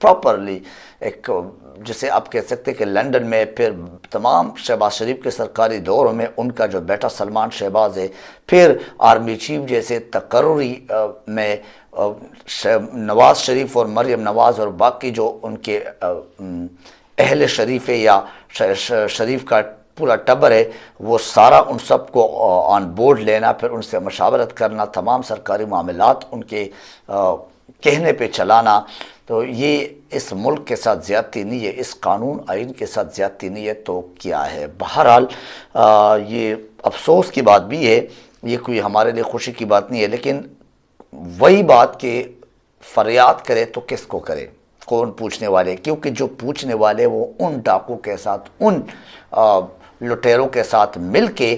Properly ایک جسے آپ کہہ سکتے کہ لندن میں پھر تمام شہباز شریف کے سرکاری دوروں میں ان کا جو بیٹا سلمان شہباز ہے، پھر آرمی چیف جیسے تقرری میں نواز شریف اور مریم نواز اور باقی جو ان کے اہل شریف ہے یا شریف کا پورا ٹبر ہے، وہ سارا ان سب کو آن بورڈ لینا، پھر ان سے مشاورت کرنا، تمام سرکاری معاملات ان کے کہنے پہ چلانا، تو یہ اس ملک کے ساتھ زیادتی نہیں ہے، اس قانون آئین کے ساتھ زیادتی نہیں ہے تو کیا ہے؟ بہرحال یہ افسوس کی بات بھی ہے، یہ کوئی ہمارے لیے خوشی کی بات نہیں ہے، لیکن وہی بات کہ فریاد کرے تو کس کو کرے، کون پوچھنے والے؟ کیونکہ جو پوچھنے والے وہ ان ڈاکو کے ساتھ، ان لٹیروں کے ساتھ مل کے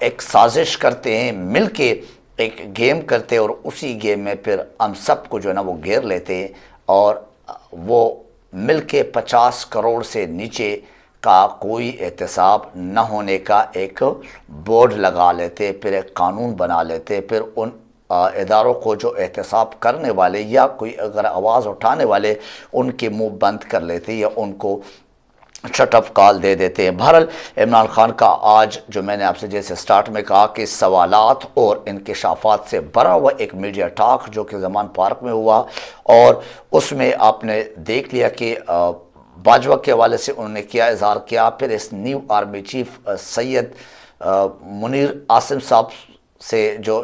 ایک سازش کرتے ہیں، مل کے ایک گیم کرتے، اور اسی گیم میں پھر ہم سب کو جو ہے نا وہ گھیر لیتے ہیں، اور وہ مل کے 50 کروڑ سے نیچے کا کوئی احتساب نہ ہونے کا ایک بورڈ لگا لیتے، پھر ایک قانون بنا لیتے، پھر ان اداروں کو جو احتساب کرنے والے یا کوئی اگر آواز اٹھانے والے ان کے منہ بند کر لیتے یا ان کو شٹ آف کال دے دیتے ہیں۔ بہرحال عمران خان کا آج جو میں نے آپ سے جیسے سٹارٹ میں کہا کہ سوالات اور انکشافات سے بھرا ہوا ایک میڈیا ٹاک جو کہ زمان پارک میں ہوا، اور اس میں آپ نے دیکھ لیا کہ باجوہ کے حوالے سے انہوں نے کیا اظہار کیا، پھر اس نیو آرمی چیف سید منیر عاصم صاحب سے جو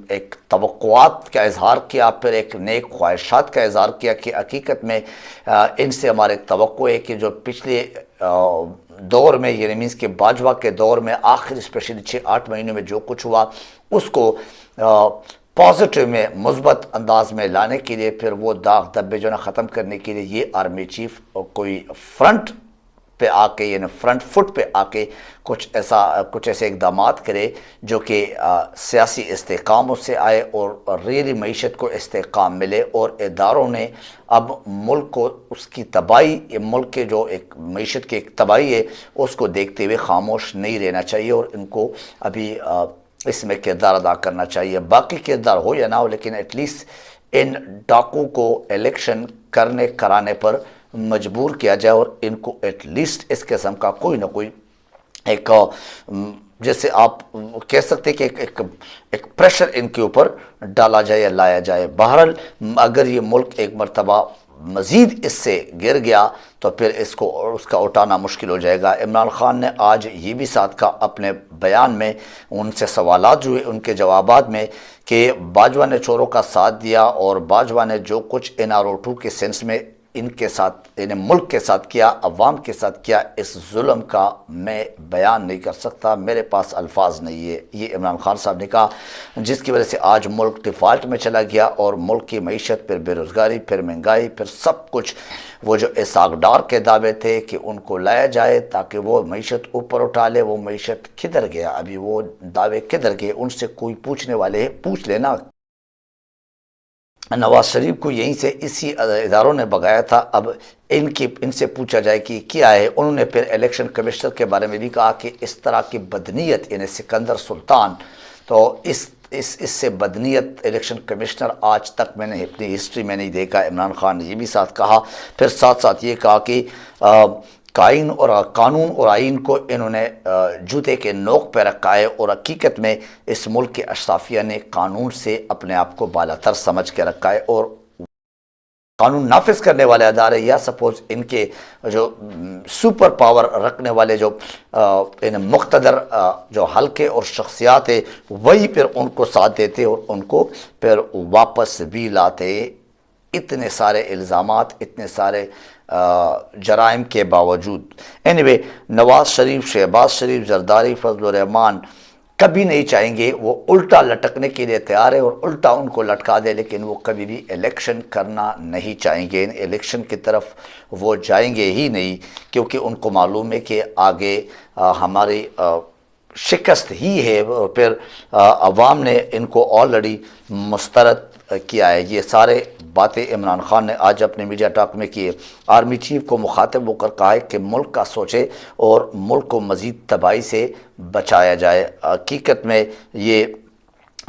ایک توقعات کا اظہار کیا، پھر ایک نیک خواہشات کا اظہار کیا کہ حقیقت میں ان سے ہمارے توقع ہے کہ جو پچھلے دور میں یعنی مینس کہ باجوہ کے دور میں آخر اسپیشلی 6-8 مہینوں میں جو کچھ ہوا اس کو پازیٹیو میں مثبت انداز میں لانے کے لیے، پھر وہ داغ دبے جو نا ختم کرنے کے لیے یہ آرمی چیف کوئی فرنٹ پہ آ کے یعنی فرنٹ فٹ پہ آ کے کچھ ایسے اقدامات کرے جو کہ سیاسی استحکام اس سے آئے اور ریلی معیشت کو استحکام ملے، اور اداروں نے اب ملک کو اس کی تباہی، ملک کے جو ایک معیشت کی ایک تباہی ہے اس کو دیکھتے ہوئے خاموش نہیں رہنا چاہیے، اور ان کو ابھی اس میں کردار ادا کرنا چاہیے، باقی کردار ہو یا نہ ہو، لیکن ایٹ لیسٹ ان ڈاکو کو الیکشن کرانے پر مجبور کیا جائے، اور ان کو ایٹ لیسٹ اس قسم کا کوئی نہ کوئی ایک جیسے آپ کہہ سکتے کہ ایک پریشر ان کے اوپر ڈالا جائے یا لایا جائے۔ بہرحال اگر یہ ملک ایک مرتبہ مزید اس سے گر گیا تو پھر اس کا اٹھانا مشکل ہو جائے گا۔ عمران خان نے آج یہ بھی ساتھ کہا اپنے بیان میں، ان سے سوالات جو ہوئے ان کے جوابات میں، کہ باجوہ نے چوروں کا ساتھ دیا، اور باجوہ نے جو کچھ NRO2 کے سینس میں ان کے ساتھ یعنی ملک کے ساتھ کیا، عوام کے ساتھ کیا، اس ظلم کا میں بیان نہیں کر سکتا، میرے پاس الفاظ نہیں ہے، یہ عمران خان صاحب نے کہا، جس کی وجہ سے آج ملک ڈیفالٹ میں چلا گیا، اور ملک کی معیشت، پھر بے روزگاری، پھر مہنگائی، پھر سب کچھ وہ جو اسحاق ڈار کے دعوے تھے کہ ان کو لایا جائے تاکہ وہ معیشت اوپر اٹھا لے، وہ معیشت کدھر گیا؟ ابھی وہ دعوے کدھر گئے؟ ان سے کوئی پوچھنے والے ہیں؟ پوچھ لینا۔ نواز شریف کو یہیں سے اسی اداروں نے بغایا تھا، اب ان سے پوچھا جائے کہ کیا ہے۔ انہوں نے پھر الیکشن کمشنر کے بارے میں بھی کہا کہ اس طرح کی بدنیت یعنی سکندر سلطان، تو اس سے بدنیت الیکشن کمشنر آج تک میں نے اپنی ہسٹری میں نہیں دیکھا۔ عمران خان نے یہ بھی ساتھ کہا، پھر ساتھ ساتھ یہ کہا کہ قانون اور آئین کو انہوں نے جوتے کے نوک پہ رکھا ہے، اور حقیقت میں اس ملک کے اشرافیہ نے قانون سے اپنے آپ کو بالاتر سمجھ کے رکھا ہے، اور قانون نافذ کرنے والے ادارے یا سپوز ان کے جو سپر پاور رکھنے والے جو مقتدر جو حلقے اور شخصیات ہیں وہی پھر ان کو ساتھ دیتے اور ان کو پھر واپس بھی لاتے۔ اتنے سارے الزامات، اتنے سارے جرائم کے باوجود اینیوے نواز شریف، شہباز شریف، زرداری، فضل الرحمان کبھی نہیں چاہیں گے، وہ الٹا لٹکنے کے لیے تیار ہے اور الٹا ان کو لٹکا دے، لیکن وہ کبھی بھی الیکشن کرنا نہیں چاہیں گے، الیکشن کی طرف وہ جائیں گے ہی نہیں، کیونکہ ان کو معلوم ہے کہ آگے ہماری شکست ہی ہے، اور پھر عوام نے ان کو آلریڈی مسترد کیا ہے۔ یہ سارے باتیں عمران خان نے آج اپنے میڈیا ٹاک میں کیے۔ آرمی چیف کو مخاطب ہو کر کہا ہے کہ ملک کا سوچے اور ملک کو مزید تباہی سے بچایا جائے۔ حقیقت میں یہ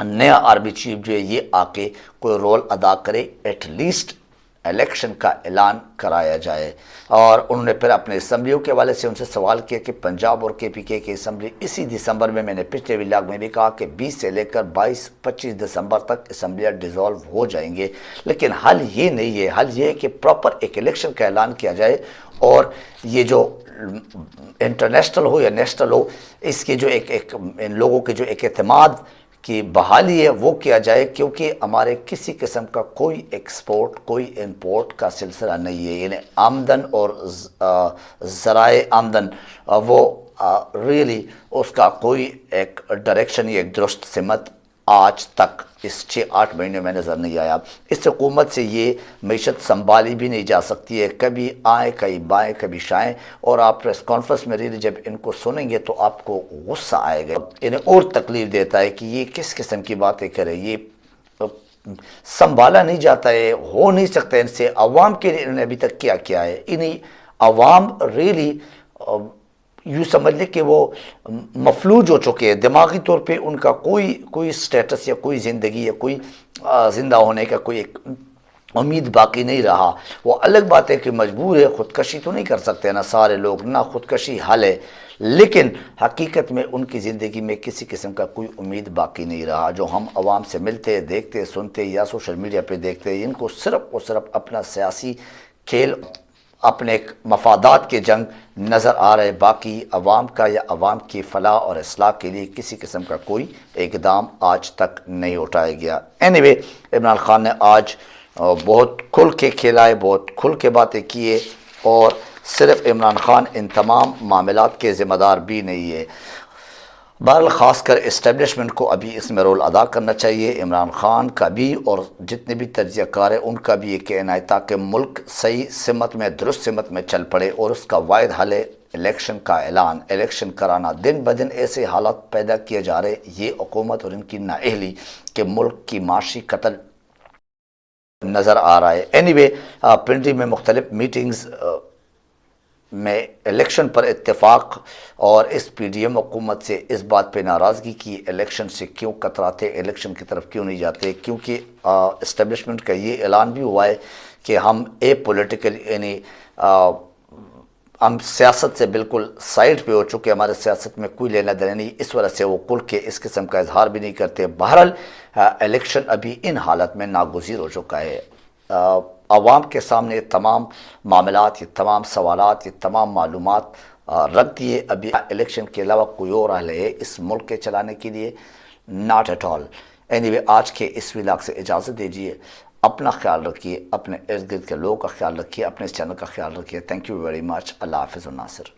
نیا آرمی چیف جو ہے یہ آ کے کوئی رول ادا کرے، ایٹ لیسٹ الیکشن کا اعلان کرایا جائے۔ اور انہوں نے پھر اپنے اسمبلیوں کے حوالے سے ان سے سوال کیا کہ پنجاب اور KPK کی اسمبلی اسی دسمبر میں نے پچھلے ولاگ میں بھی کہا کہ 20 سے لے کر 25 دسمبر تک اسمبلیاں ڈیزالو ہو جائیں گے، لیکن حل یہ نہیں ہے، حل یہ ہے کہ پراپر ایک الیکشن کا اعلان کیا جائے، اور یہ جو انٹرنیشنل ہو یا نیشنل ہو، اس کی جو ایک ان لوگوں کے جو ایک اعتماد کی بحالی ہے وہ کیا جائے، کیونکہ ہمارے کسی قسم کا کوئی ایکسپورٹ کوئی امپورٹ کا سلسلہ نہیں ہے، یعنی آمدن اور ذرائع آمدن وہ ریلی اس کا کوئی ایک ڈائریکشن یا ایک درست سمت آج تک اس 6-8 مہینوں میں نظر نہیں آیا۔ اس حکومت سے یہ معیشت سنبھالی بھی نہیں جا سکتی ہے، کبھی آئیں کبھی بائیں کبھی شائیں، اور آپ پریس کانفرنس میں ریلی جب ان کو سنیں گے تو آپ کو غصہ آئے گا، انہیں اور تکلیف دیتا ہے کہ یہ کس قسم کی باتیں کرے، یہ سنبھالا نہیں جاتا ہے، ہو نہیں سکتا ان سے۔ عوام کے لیے انہوں نے ابھی تک کیا کیا ہے؟ انہیں عوام ریلی یوں سمجھ لیں کہ وہ مفلوج ہو چکے ہیں، دماغی طور پہ ان کا کوئی سٹیٹس یا کوئی زندگی یا کوئی زندہ ہونے کا کوئی ایک امید باقی نہیں رہا۔ وہ الگ بات ہے کہ مجبور ہے، خودکشی تو نہیں کر سکتے نا سارے لوگ، نہ خودکشی حل ہے، لیکن حقیقت میں ان کی زندگی میں کسی قسم کا کوئی امید باقی نہیں رہا۔ جو ہم عوام سے ملتے دیکھتے سنتے یا سوشل میڈیا پہ دیکھتے، ان کو صرف اور صرف اپنا سیاسی کھیل، اپنے مفادات کے جنگ نظر آ رہے، باقی عوام کا یا عوام کی فلاح اور اصلاح کے لیے کسی قسم کا کوئی اقدام آج تک نہیں اٹھایا گیا۔ اینی عمران خان نے آج بہت کھل کے کھیلا ہے، بہت کھل کے باتیں کیے، اور صرف عمران خان ان تمام معاملات کے ذمہ دار بھی نہیں ہے۔ بہرحال خاص کر اسٹیبلشمنٹ کو ابھی اس میں رول ادا کرنا چاہیے، عمران خان کا بھی اور جتنے بھی تجزیہ کار ہیں ان کا بھی یہ کہنا ہے، تاکہ ملک صحیح سمت میں درست سمت میں چل پڑے، اور اس کا واحد حل ہے الیکشن کا اعلان، الیکشن کرانا۔ دن بدن ایسے حالات پیدا کیے جا رہے، یہ حکومت اور ان کی نااہلی کہ ملک کی معاشی قتل نظر آ رہا ہے۔ اینی پنڈی میں مختلف میٹنگز میں الیکشن پر اتفاق، اور اس PDM حکومت سے اس بات پہ ناراضگی کی الیکشن سے کیوں کتراتے، الیکشن کی طرف کیوں نہیں جاتے، کیونکہ اسٹیبلشمنٹ کا یہ اعلان بھی ہوا ہے کہ ہم پولیٹیکل، یعنی ہم سیاست سے بالکل سائیڈ پہ ہو چکے، ہمارے سیاست میں کوئی لینا دینا نہیں، اس وجہ سے وہ کھل کے اس قسم کا اظہار بھی نہیں کرتے۔ بہرحال الیکشن ابھی ان حالت میں ناگزیر ہو چکا ہے۔ عوام کے سامنے یہ تمام معاملات، یہ تمام سوالات، یہ تمام معلومات رکھ دیے، ابھی الیکشن کے علاوہ کوئی اور حل ہے اس ملک کے چلانے کے لیے؟ Not at all. اینی آج کے اس ولاگ سے اجازت دیجیے، اپنا خیال رکھیے، اپنے ارد گرد کے لوگوں کا خیال رکھیے، اپنے اس چینل کا خیال رکھیے۔ Thank you very much. اللہ حافظ الناصر۔